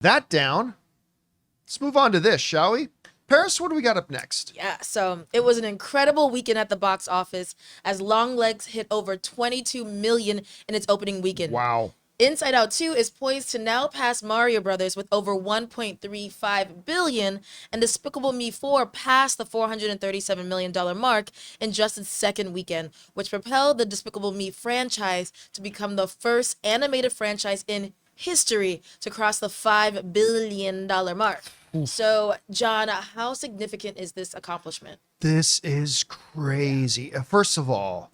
That down. Let's move on to this, shall we? Paris, what do we got up next? Yeah, so it was an incredible weekend at the box office as Longlegs hit over 22 million in its opening weekend. Wow. Inside Out 2 is poised to now pass Mario Brothers with over 1.35 billion, and Despicable Me 4 passed the $437 million mark in just its second weekend, which propelled the Despicable Me franchise to become the first animated franchise in history to cross the $5 billion mark. So, John, how significant is this accomplishment? This is crazy. First of all,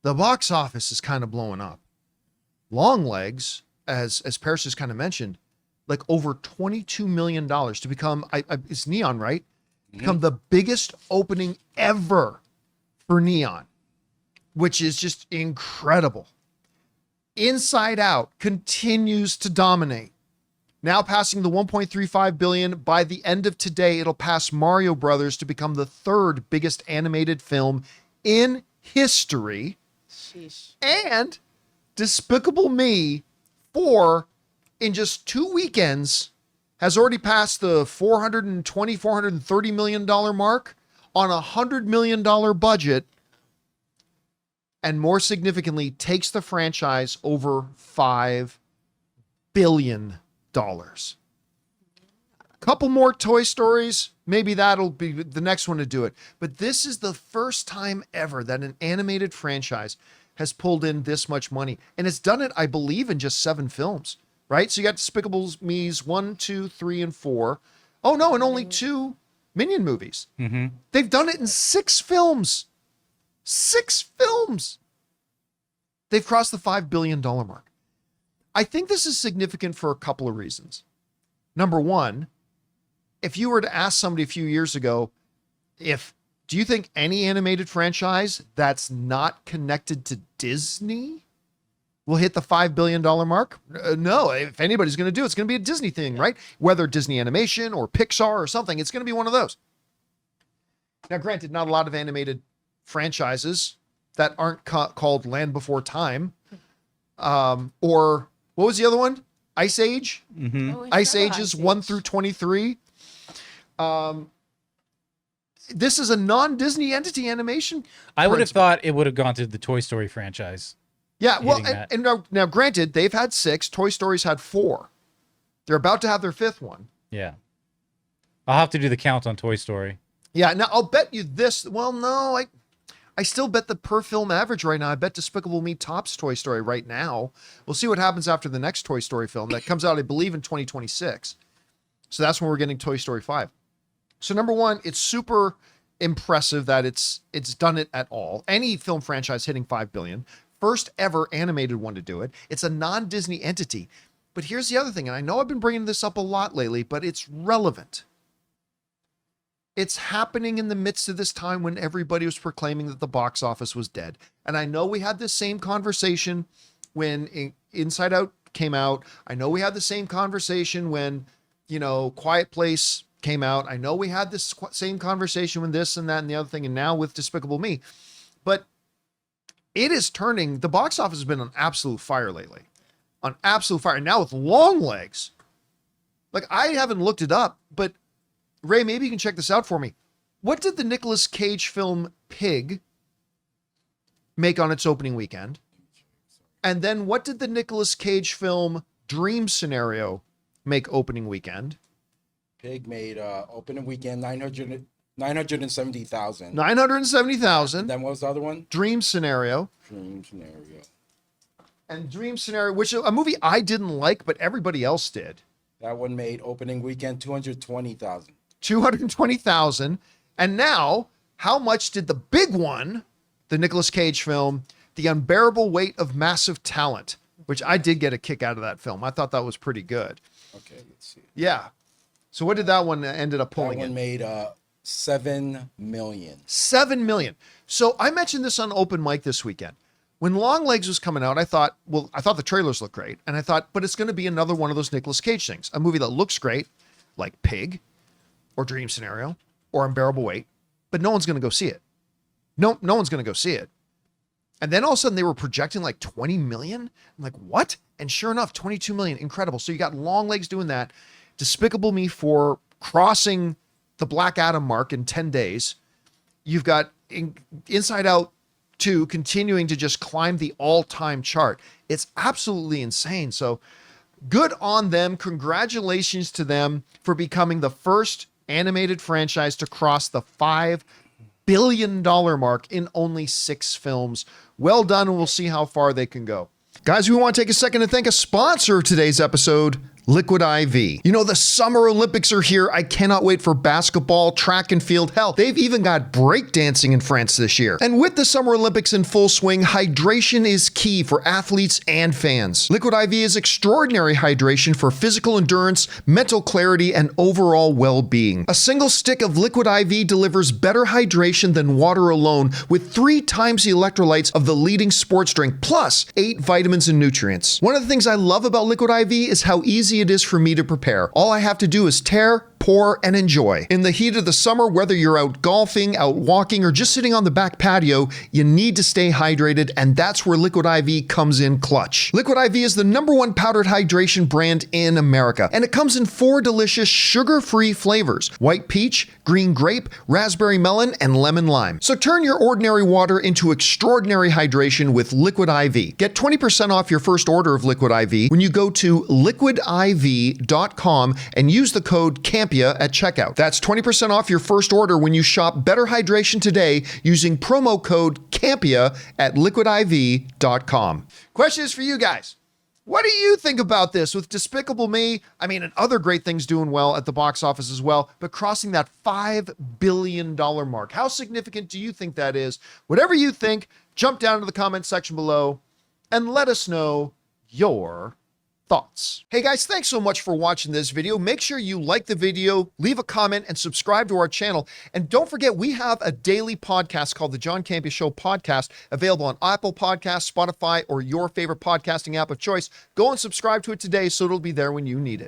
the box office is kind of blowing up. Longlegs, as Paris just kind of mentioned, like over $22 million to become, it's Neon, right? Become the biggest opening ever for Neon, which is just incredible. Inside Out continues to dominate. Now passing the 1.35 billion. By the end of today, it'll pass Mario Brothers to become the third biggest animated film in history. Sheesh. And Despicable Me 4 in just 2 weekends has already passed the $430 million mark on a $100 million budget. And more significantly, takes the franchise over $5 billion. Couple more Toy Stories. Maybe that'll be the next one to do it. But this is the first time ever that an animated franchise has pulled in this much money. And it's done it, I believe, in just 7 films, right? So you got Despicable Me's 1, 2, 3, and 4. Oh, no, and only 2 Minion movies. Mm-hmm. They've done it in 6 films. 6 films. They've crossed the $5 billion mark. I think this is significant for a couple of reasons. Number one, if you were to ask somebody a few years ago, do you think any animated franchise that's not connected to Disney will hit the $5 billion mark? No, if anybody's going to do it, it's going to be a Disney thing, right? Whether Disney Animation or Pixar or something, it's going to be one of those. Now, granted, not a lot of animated franchises that aren't called Land Before Time. Or what was the other one? Ice Age? Mm-hmm. Oh, Ice Ages 1 through 23. This is a non-Disney entity animation. I would have principle. thought it would have gone to the Toy Story franchise. Yeah, well, hitting that. and now, granted, they've had 6. Toy Story's had 4. They're about to have their 5th one. Yeah. I'll have to do the count on Toy Story. Yeah, now I'll bet you this. Well, no, I still bet the per film average right now. I bet Despicable Me tops Toy Story right now. We'll see what happens after the next Toy Story film that comes out, I believe, in 2026. So that's when we're getting Toy Story 5. So number one, it's super impressive that it's done it at all. Any film franchise hitting 5 billion. First ever animated one to do it. It's a non-Disney entity. But here's the other thing, and I know I've been bringing this up a lot lately, but it's relevant. It's happening in the midst of this time when everybody was proclaiming that the box office was dead. And I know we had this same conversation when Inside Out came out. I know we had the same conversation when, Quiet Place came out. I know we had this same conversation when this and that and the other thing, and now with Despicable Me. But it is turning, the box office has been on absolute fire lately. On absolute fire. And now with Longlegs, like I haven't looked it up, but Ray, maybe you can check this out for me. What did the Nicolas Cage film Pig make on its opening weekend? And then what did the Nicolas Cage film Dream Scenario make opening weekend? Pig made opening weekend 970,000. 970,000. Then what was the other one? Dream Scenario. Dream Scenario. And Dream Scenario, which is a movie I didn't like, but everybody else did. That one made opening weekend 220,000. 220,000. And now, how much did the big one, the Nicolas Cage film, The Unbearable Weight of Massive Talent, which I did get a kick out of that film. I thought that was pretty good. Okay, let's see. Yeah. So what did that one ended up pulling That one in? made 7 million. 7 million. So I mentioned this on Open Mic this weekend. When Longlegs was coming out, I thought the trailers looked great. And I thought, but it's going to be another one of those Nicolas Cage things. A movie that looks great, like Pig, or Dream Scenario, or Unbearable Weight, but no one's going to go see it. No one's going to go see it. And then all of a sudden they were projecting like 20 million. I'm like, what? And sure enough, 22 million. Incredible. So you got Longlegs doing that. Despicable Me 4 crossing the Black Adam mark in 10 days. You've got Inside Out 2 continuing to just climb the all-time chart. It's absolutely insane. So good on them. Congratulations to them for becoming the first animated franchise to cross the $5 billion mark in only 6 films. Well done, and we'll see how far they can go. Guys, we want to take a second to thank a sponsor of today's episode, Liquid IV. You know, the Summer Olympics are here. I cannot wait for basketball, track and field. Hell, they've even got breakdancing in France this year. And with the Summer Olympics in full swing, hydration is key for athletes and fans. Liquid IV is extraordinary hydration for physical endurance, mental clarity, and overall well-being. A single stick of Liquid IV delivers better hydration than water alone, with 3 times the electrolytes of the leading sports drink, plus 8 vitamins and nutrients. One of the things I love about Liquid IV is how easy it is for me to prepare. All I have to do is tear, pour, and enjoy. In the heat of the summer, whether you're out golfing, out walking, or just sitting on the back patio, you need to stay hydrated, and that's where Liquid IV comes in clutch. Liquid IV is the #1 powdered hydration brand in America, and it comes in 4 delicious sugar-free flavors: white peach, green grape, raspberry melon, and lemon lime. So turn your ordinary water into extraordinary hydration with Liquid IV. Get 20% off your first order of Liquid IV when you go to liquidiv.com and use the code CAMPEA at checkout. That's 20% off your first order when you shop Better Hydration today using promo code CAMPEA at liquidiv.com. Question is for you guys. What do you think about this with Despicable Me? I mean, and other great things doing well at the box office as well, but crossing that $5 billion mark. How significant do you think that is? Whatever you think, jump down to the comment section below and let us know your thoughts. Hey guys, thanks so much for watching this video. Make sure you like the video, leave a comment, and subscribe to our channel. And don't forget, we have a daily podcast called the John Campea Show podcast, available on Apple Podcasts, Spotify, or your favorite podcasting app of choice. Go and subscribe to it today so it'll be there when you need it.